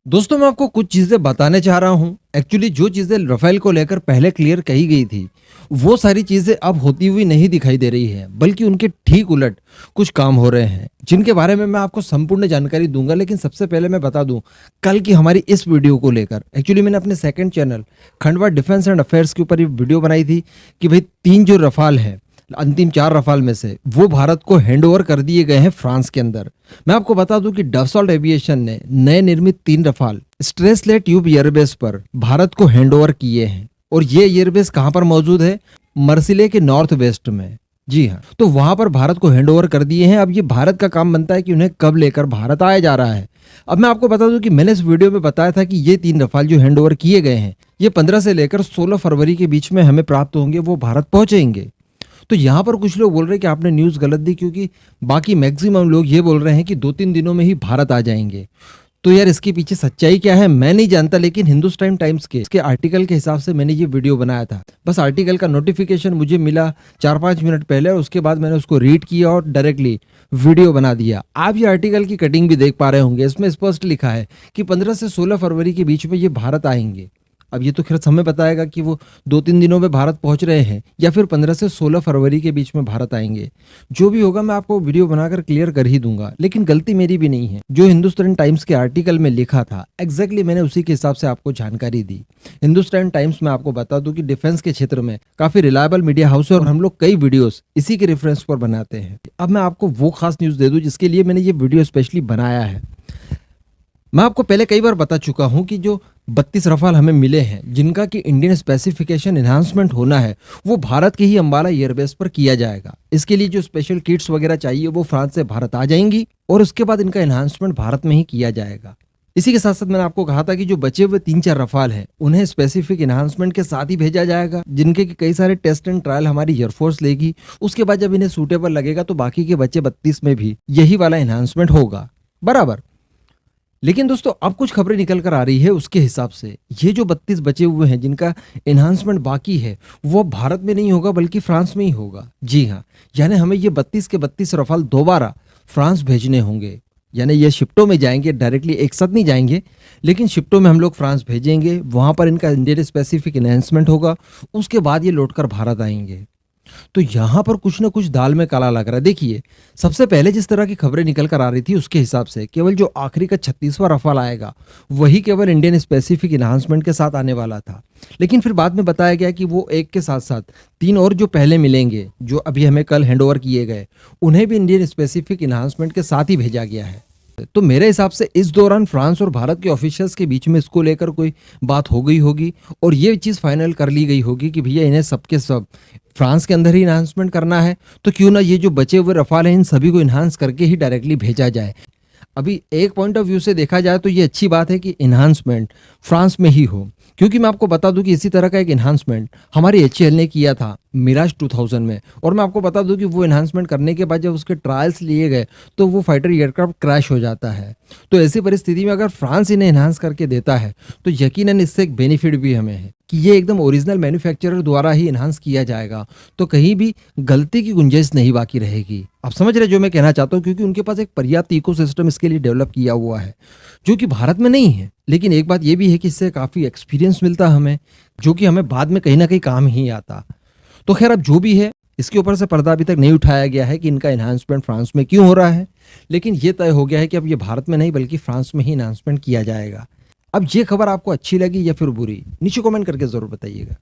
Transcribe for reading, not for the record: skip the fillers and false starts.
दोस्तों मैं आपको कुछ चीज़ें बताने चाह रहा हूँ। एक्चुअली जो चीज़ें राफेल को लेकर पहले क्लियर कही गई थी, वो सारी चीज़ें अब होती हुई नहीं दिखाई दे रही हैं, बल्कि उनके ठीक उलट कुछ काम हो रहे हैं, जिनके बारे में मैं आपको संपूर्ण जानकारी दूँगा। लेकिन सबसे पहले मैं बता दूँ, कल की हमारी इस वीडियो को लेकर एक्चुअली मैंने अपने second channel Khandwa defence and affairs के ऊपर ये वीडियो बनाई थी कि भाई 3 जो रफ़ाल हैं, अंतिम 4 रफ़ाल में से वो भारत को हैंडओवर कर दिए गए हैं फ्रांस के अंदर। मैं आपको बता दूं कि डसॉल्ट एविएशन ने नए निर्मित 3 रफ़ाल स्ट्रेसले ट्यूब एयरबेस पर भारत को हैंडओवर किए हैं। और ये एयरबेस कहां पर मौजूद है? मर्सिले के नॉर्थ वेस्ट में। जी हाँ, तो वहां पर भारत को हैंडओवर कर दिए हैं। अब ये भारत का काम बनता है कि उन्हें कब लेकर भारत आया जा रहा है। अब मैं आपको बता दूं कि मैंने इस वीडियो में बताया था कि ये 3 रफ़ाल जो हैंडओवर किए गए हैं, ये 15 से लेकर 16 फरवरी के बीच में हमें प्राप्त होंगे, वो भारत पहुंचेंगे। तो यहाँ पर कुछ लोग बोल रहे हैं कि आपने न्यूज़ गलत दी, क्योंकि बाकी मैक्सिमम लोग ये बोल रहे हैं कि 2-3 दिनों में ही भारत आ जाएंगे। तो यार इसके पीछे सच्चाई क्या है मैं नहीं जानता, लेकिन हिंदुस्तान टाइम्स के इसके आर्टिकल के हिसाब से मैंने ये वीडियो बनाया था। बस आर्टिकल का नोटिफिकेशन मुझे मिला 4-5 मिनट पहले, और उसके बाद मैंने उसको रीड किया और डायरेक्टली वीडियो बना दिया। आप ये आर्टिकल की कटिंग भी देख पा रहे होंगे, इसमें स्पष्ट लिखा है कि 15 से 16 फरवरी के बीच में ये भारत आएंगे। अब ये तो खैर समय बताएगा कि वो 2-3 दिनों में भारत पहुंच रहे हैं या फिर 15 से 16 फरवरी के बीच में भारत आएंगे। जो भी होगा मैं आपको वीडियो बनाकर क्लियर कर ही दूंगा, लेकिन गलती मेरी भी नहीं है। जो हिंदुस्तान टाइम्स के आर्टिकल में लिखा था एग्जैक्टली मैंने उसी के हिसाब से आपको जानकारी दी। हिंदुस्तान टाइम्स में आपको बता दूं कि डिफेंस के क्षेत्र में काफी रिलायबल मीडिया हाउस है और हम लोग कई वीडियोस इसी के रेफरेंस पर बनाते हैं। अब मैं आपको वो खास न्यूज दे दूं जिसके लिए मैंने ये वीडियो स्पेशली बनाया है। मैं आपको पहले कई बार बता चुका हूं कि जो 32 रफाल हमें मिले हैं, जिनका कि इंडियन स्पेसिफिकेशन एनहांसमेंट होना है, वो भारत के ही अंबाला एयरबेस पर किया जाएगा। इसके लिए जो स्पेशल किट्स वगैरह चाहिए वो फ्रांस से भारत आ जाएंगी और उसके बाद इनका एनहांसमेंट भारत में ही किया जाएगा। इसी के साथ साथ मैंने आपको कहा था कि जो बचे हुए 3-4 रफाल हैं उन्हें स्पेसिफिक एनहांसमेंट के साथ ही भेजा जाएगा, जिनके कि कई सारे टेस्ट एंड ट्रायल हमारी एयरफोर्स लेगी। उसके बाद जब इन्हें सूटेबल लगेगा तो बाकी के बचे 32 में भी यही वाला एनहांसमेंट होगा, बराबर। लेकिन दोस्तों अब कुछ खबरें निकल कर आ रही है, उसके हिसाब से ये जो 32 बचे हुए हैं जिनका एनहांसमेंट बाकी है, वो भारत में नहीं होगा बल्कि फ्रांस में ही होगा। जी हाँ, यानी हमें ये 32 के 32 रफाल दोबारा फ्रांस भेजने होंगे। यानी ये शिफ्टों में जाएंगे, डायरेक्टली एक साथ नहीं जाएंगे, लेकिन शिफ्टों में हम लोग फ्रांस भेजेंगे। वहां पर इनका इंडियन स्पेसिफिक एनहांसमेंट होगा, उसके बाद ये लौटकर भारत आएंगे। तो यहां पर कुछ ना कुछ दाल में काला लग रहा है। देखिए, सबसे पहले जिस तरह की खबरें निकल कर आ रही थी उसके हिसाब से केवल जो आखिरी का 36वां रफाल आएगा वही केवल इंडियन स्पेसिफिक एनहांसमेंट के साथ आने वाला था। लेकिन फिर बाद में बताया गया कि वो एक के साथ साथ 3 और जो पहले मिलेंगे, जो अभी हमें कल हैंडओवर किए गए, उन्हें भी इंडियन स्पेसिफिक एनहांसमेंट के साथ ही भेजा गया है। तो मेरे हिसाब से इस दौरान फ्रांस और भारत के ऑफिशियल्स के बीच में इसको लेकर कोई बात हो गई होगी और ये चीज़ फाइनल कर ली गई होगी कि भैया इन्हें सबके सब फ्रांस के अंदर ही इन्हांसमेंट करना है, तो क्यों ना ये जो बचे हुए रफाल हैं इन सभी को इन्हांस करके ही डायरेक्टली भेजा जाए। अभी एक पॉइंट ऑफ व्यू से देखा जाए तो ये अच्छी बात है कि इन्हांसमेंट फ्रांस में ही हो, क्योंकि मैं आपको बता दूं कि इसी तरह का एक इन्हांसमेंट हमारी एचएएल ने किया था मिराज 2000 में। और मैं आपको बता दूं कि वो इन्हांसमेंट करने के बाद जब उसके ट्रायल्स लिए गए तो वो फाइटर एयरक्राफ्ट क्रैश हो जाता है। तो ऐसी परिस्थिति में अगर फ्रांस इन्हें इन्हांस करके देता है तो यकीनन इससे एक बेनिफिट भी हमें है कि ये एकदम ओरिजिनल मैन्युफैक्चरर द्वारा ही इन्हांस किया जाएगा, तो कहीं भी गलती की गुंजाइश नहीं बाकी रहेगी। आप समझ रहे जो मैं कहना चाहता हूँ, क्योंकि उनके पास एक पर्याप्त इकोसिस्टम इसके लिए डेवलप किया हुआ है जो कि भारत में नहीं है। लेकिन एक बात ये भी है कि इससे काफ़ी एक्सपीरियंस मिलता हमें, जो कि हमें बाद में कहीं ना कहीं काम ही आता। तो खैर अब जो भी है, इसके ऊपर से पर्दा अभी तक नहीं उठाया गया है कि इनका एनहांसमेंट फ्रांस में क्यों हो रहा है, लेकिन ये तय हो गया है कि अब ये भारत में नहीं बल्कि फ्रांस में ही एनहांसमेंट किया जाएगा। अब ये खबर आपको अच्छी लगी या फिर बुरी, नीचे कमेंट करके जरूर बताइएगा।